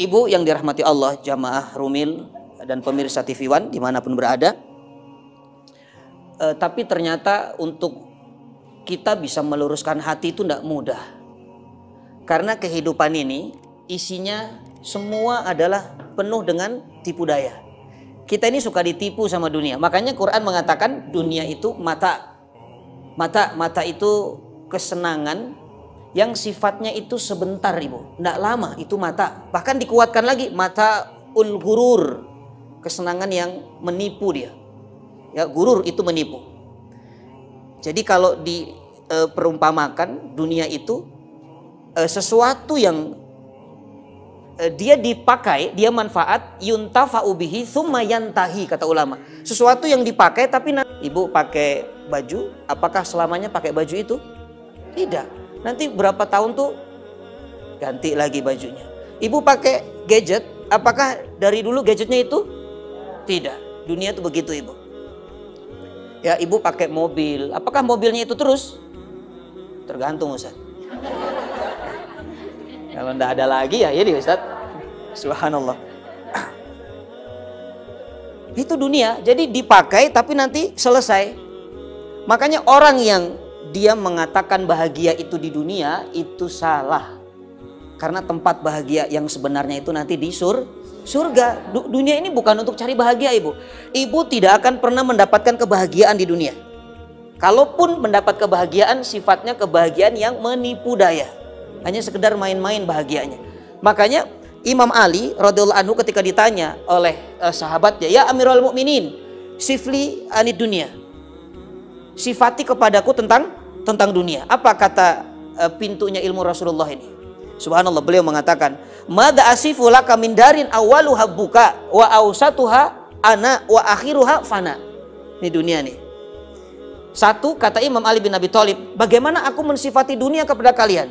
Ibu yang dirahmati Allah, jamaah Rumil dan pemirsa TV One dimanapun berada. Tapi ternyata untuk kita bisa meluruskan hati itu tidak mudah. Karena kehidupan ini isinya semua adalah penuh dengan tipu daya. Kita ini suka ditipu sama dunia. Makanya Quran mengatakan dunia itu mata. Mata itu kesenangan yang sifatnya itu sebentar, Ibu. Tidak lama, itu mata. Bahkan dikuatkan lagi, mata ghurur. Kesenangan yang menipu dia. Ya, gurur itu menipu. Jadi kalau diperumpamakan dunia itu sesuatu yang dia dipakai, dia manfaat, yuntafa'u bihi tsumma yantahi, kata ulama. Sesuatu yang dipakai tapi Ibu pakai baju, apakah selamanya pakai baju itu? Tidak. Nanti berapa tahun tuh ganti lagi bajunya. Ibu pakai gadget, apakah dari dulu gadgetnya itu? Tidak. Dunia itu begitu, Ibu. Ya, Ibu pakai mobil, apakah mobilnya itu terus? Tergantung, Ustaz. Kalau enggak ada lagi ya ini, Ustaz. Subhanallah. Itu dunia, jadi dipakai tapi nanti selesai. Makanya orang yang dia mengatakan bahagia itu di dunia itu salah. Karena tempat bahagia yang sebenarnya itu nanti di surga. Dunia ini bukan untuk cari bahagia, Ibu. Ibu tidak akan pernah mendapatkan kebahagiaan di dunia. Kalaupun mendapat kebahagiaan, sifatnya kebahagiaan yang menipu daya. Hanya sekedar main-main bahagianya. Makanya Imam Ali radhiyallahu anhu ketika ditanya oleh sahabatnya, "Ya Amirul Mukminin, sifli anid dunia." Sifati kepadaku tentang dunia. Apa kata pintunya ilmu Rasulullah ini? Subhanallah, beliau mengatakan, "Madza asifu laka min darin awwaluha buka wa awsatuha ana wa akhiruha fana." Ini dunia nih. Satu, kata Imam Ali bin Abi Thalib, bagaimana aku mensifati dunia kepada kalian?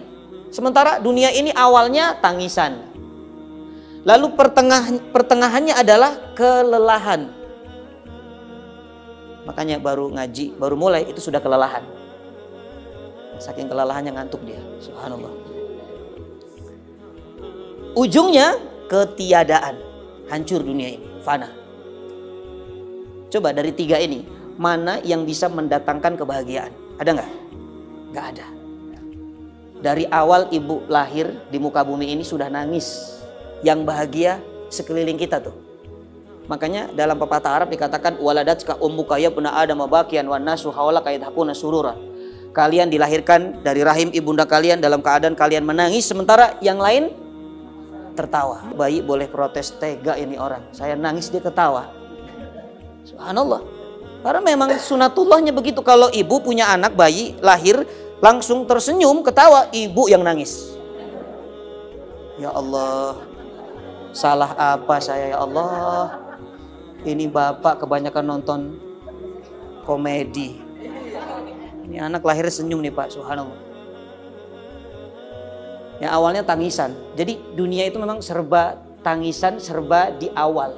Sementara dunia ini awalnya tangisan. Lalu pertengahannya adalah kelelahan. Makanya baru ngaji, baru mulai itu sudah kelelahan. Saking kelelahannya ngantuk dia. Subhanallah. Ujungnya ketiadaan. Hancur dunia ini, fana. Coba dari tiga ini, mana yang bisa mendatangkan kebahagiaan? Ada nggak? Nggak ada. Dari awal ibu lahir di muka bumi ini sudah nangis. Yang bahagia sekeliling kita tuh. Makanya dalam pepatah Arab dikatakan waladatka ummuka yabna adam bakian wan nasu hawlaka yadhakuna surura. Kalian dilahirkan dari rahim ibunda kalian dalam keadaan kalian menangis sementara yang lain tertawa. Bayi boleh protes, tega ini orang. Saya nangis dia ketawa. Subhanallah. Karena memang sunatullahnya begitu, kalau ibu punya anak bayi lahir langsung tersenyum ketawa, ibu yang nangis. Ya Allah. Salah apa saya, ya Allah? Ini bapak kebanyakan nonton komedi. Ini anak lahir senyum nih Pak, subhanallah. Ya awalnya tangisan. Jadi dunia itu memang serba tangisan, serba di awal.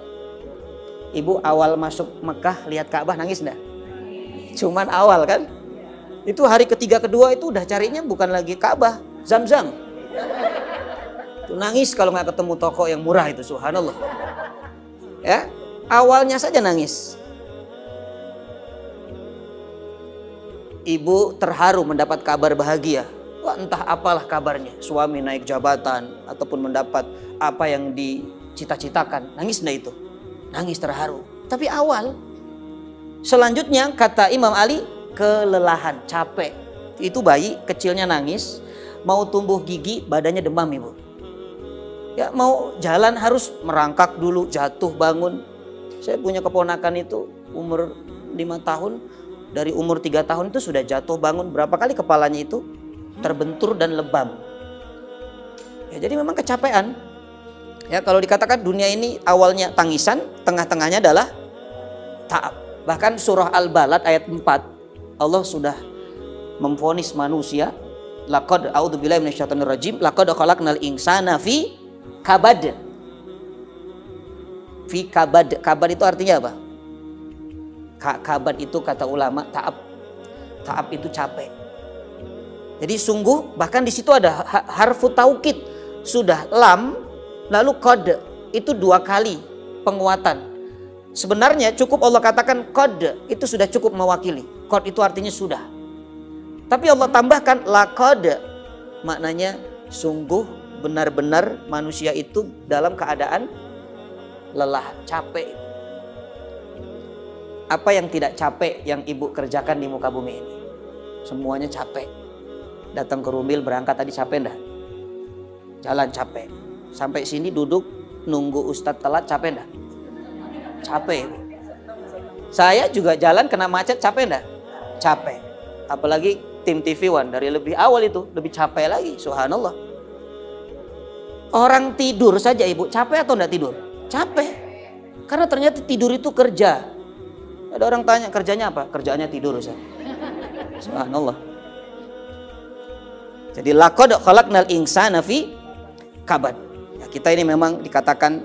Ibu awal masuk Mekah lihat Ka'bah nangis enggak? Cuman awal kan? Itu hari ketiga kedua itu udah carinya bukan lagi Ka'bah, Zam-Zam. Nangis kalau nggak ketemu toko yang murah itu, subhanallah. Ya, awalnya saja nangis. Ibu terharu mendapat kabar bahagia. Wah, entah apalah kabarnya. Suami naik jabatan ataupun mendapat apa yang dicita-citakan. Nangis enggak itu? Nangis terharu. Tapi awal. Selanjutnya kata Imam Ali, kelelahan, capek. Itu bayi kecilnya nangis, mau tumbuh gigi, badannya demam, Ibu. Ya mau jalan harus merangkak dulu, jatuh bangun. Saya punya keponakan itu umur 5 tahun. Dari umur 3 tahun itu sudah jatuh bangun. Berapa kali kepalanya itu terbentur dan lebam. Ya jadi memang kecapean. Ya kalau dikatakan dunia ini awalnya tangisan, tengah-tengahnya adalah ta'ab. Bahkan surah Al-Balad ayat 4 Allah sudah memvonis manusia, laqad a'udzubillahi minasyaitonirrajim, laqad khalaqnal insana fi kabad. Fi kabad. Kabad itu artinya apa? Kabad itu kata ulama ta'ab. Ta'ab itu capek. Jadi sungguh, bahkan di situ ada harfu taukid. Sudah lam lalu qad itu 2 kali penguatan. Sebenarnya cukup Allah katakan qad itu sudah cukup mewakili. Qad itu artinya sudah. Tapi Allah tambahkan laqad, maknanya sungguh benar-benar manusia itu dalam keadaan lelah, capek. Apa yang tidak capek yang ibu kerjakan di muka bumi ini? Semuanya capek. Datang ke Rumbil berangkat tadi capek enggak? Jalan capek. Sampai sini duduk nunggu Ustadz telat capek enggak? Capek. Saya juga jalan kena macet capek enggak? Capek. Apalagi tim TV One dari lebih awal itu lebih capek lagi. Subhanallah. Orang tidur saja ibu capek atau enggak tidur? Capek. Karena ternyata tidur itu kerja. Ada orang tanya kerjanya apa? Kerjaannya tidur Ustaz. Subhanallah. Jadi laqad khalaqnal insana fi kabad. Ya, kita ini memang dikatakan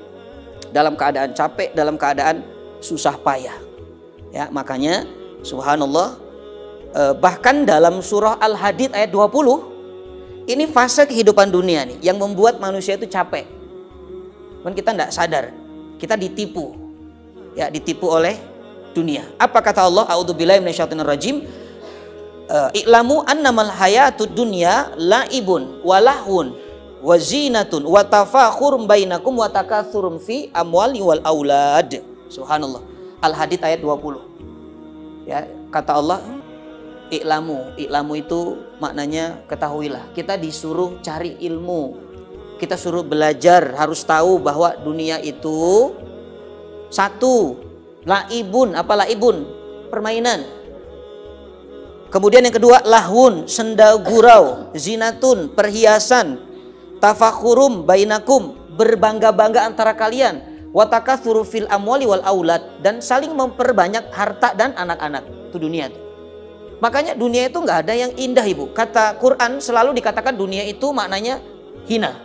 dalam keadaan capek, dalam keadaan susah payah. Ya, makanya subhanallah, bahkan dalam surah Al-Hadid ayat 20, ini fase kehidupan dunia nih yang membuat manusia itu capek. Cuman kita tidak sadar, kita ditipu. Ya, ditipu oleh dunia. Apa kata Allah? A'udzubillahi minasyaitonirrajim. I'lamu annamal hayatud dunya la'ibun walahun wa zinatun wa tafakhurum bainakum wa takatsurum fi amwali wal aulad. Subhanallah. Al-Hadid ayat 20. Ya, kata Allah, I'lamu itu maknanya ketahuilah. Kita disuruh cari ilmu. Kita suruh belajar, harus tahu bahwa dunia itu satu, laibun, apa laibun? Permainan. Kemudian yang kedua, lahun, senda gurau, zinatun, perhiasan, tafakhurum bainakum, berbangga-bangga antara kalian, watakatsuru fil amwali wal aulad, dan saling memperbanyak harta dan anak-anak. Itu dunia itu. Makanya dunia itu nggak ada yang indah ibu. Kata Quran selalu dikatakan dunia itu maknanya hina.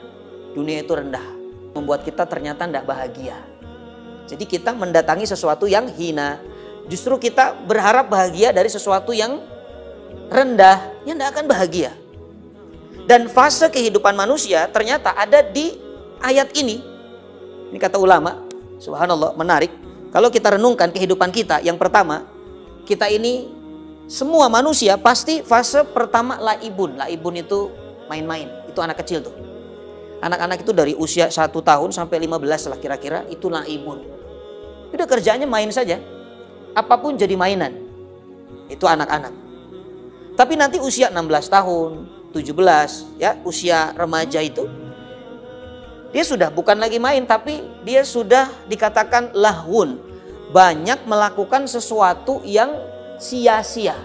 Dunia itu rendah. Membuat kita ternyata tidak bahagia. Jadi kita mendatangi sesuatu yang hina. Justru kita berharap bahagia dari sesuatu yang rendah, yang tidak akan bahagia. Dan fase kehidupan manusia ternyata ada di ayat ini. Ini kata ulama, subhanallah, menarik. Kalau kita renungkan kehidupan kita, yang pertama, kita ini semua manusia pasti fase pertama laibun. Laibun itu main-main, itu anak kecil tuh. Anak-anak itu dari usia 1 tahun sampai 15 lah kira-kira, itu laibun. Udah kerjaannya main saja. Apapun jadi mainan. Itu anak-anak. Tapi nanti usia 16 tahun, 17, ya, usia remaja itu, dia sudah bukan lagi main, tapi dia sudah dikatakan lahun. Banyak melakukan sesuatu yang sia-sia.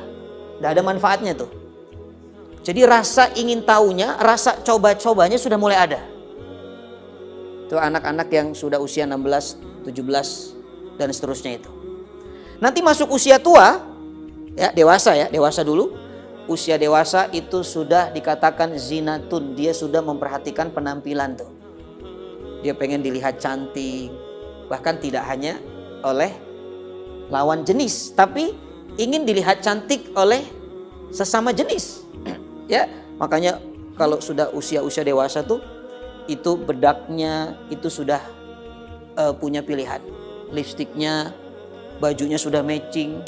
Tidak ada manfaatnya tuh. Jadi rasa ingin tahunya, rasa coba-cobanya sudah mulai ada. Itu anak-anak yang sudah usia 16, 17 dan seterusnya itu. Nanti masuk usia tua, ya dewasa dulu. Usia dewasa itu sudah dikatakan zinatun, dia sudah memperhatikan penampilan tuh. Dia pengen dilihat cantik, bahkan tidak hanya oleh lawan jenis, tapi ingin dilihat cantik oleh sesama jenis. Ya, makanya kalau sudah usia dewasa tuh, itu bedaknya itu sudah punya pilihan. Lipstiknya, bajunya sudah matching.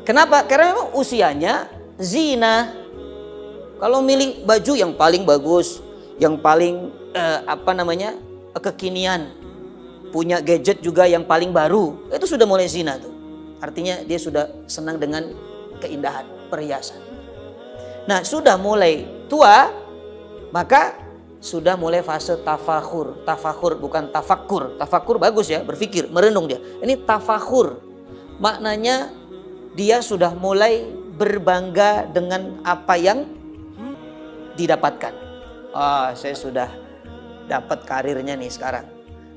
Kenapa? Karena memang usianya zina. Kalau milih baju yang paling bagus, yang paling kekinian, punya gadget juga yang paling baru, itu sudah mulai zina tuh. Artinya dia sudah senang dengan keindahan, perhiasan. Nah, sudah mulai tua, maka sudah mulai fase tafakhur. Tafakhur bukan tafakkur. Tafakkur bagus ya, berpikir, merenung dia. Ini tafakhur. Maknanya dia sudah mulai berbangga dengan apa yang didapatkan. Saya sudah dapat karirnya nih sekarang.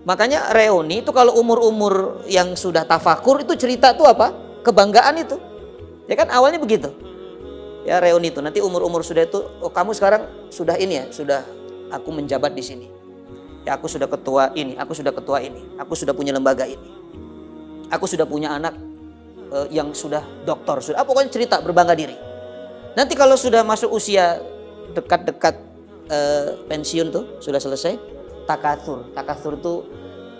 Makanya reuni itu kalau umur-umur yang sudah tafakur itu cerita tuh apa? Kebanggaan itu. Ya kan awalnya begitu. Ya reuni itu nanti umur-umur sudah itu, oh kamu sekarang sudah ini ya, sudah aku menjabat di sini. Ya aku sudah ketua ini, aku sudah ketua ini, aku sudah punya lembaga ini. Aku sudah punya anak yang sudah doktor, sudah pokoknya cerita berbangga diri. Nanti kalau sudah masuk usia dekat-dekat pensiun tuh, sudah selesai, takatsur. Takatsur itu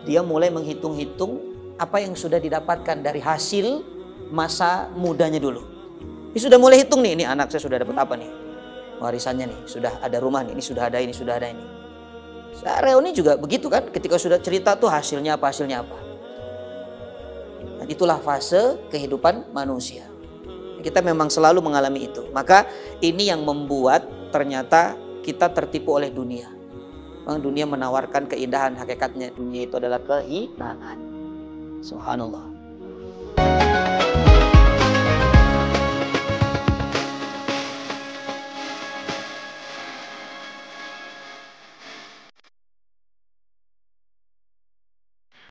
dia mulai menghitung-hitung apa yang sudah didapatkan dari hasil masa mudanya dulu. Ini sudah mulai hitung nih, ini anak saya sudah dapat apa nih? Warisannya nih, sudah ada rumah nih, ini sudah ada ini, sudah ada ini. Reuni juga begitu kan, ketika sudah cerita tuh hasilnya apa, hasilnya apa. Dan itulah fase kehidupan manusia. Kita memang selalu mengalami itu. Maka ini yang membuat ternyata kita tertipu oleh dunia. Memang dunia menawarkan keindahan, hakikatnya dunia itu adalah kehinaan. Subhanallah.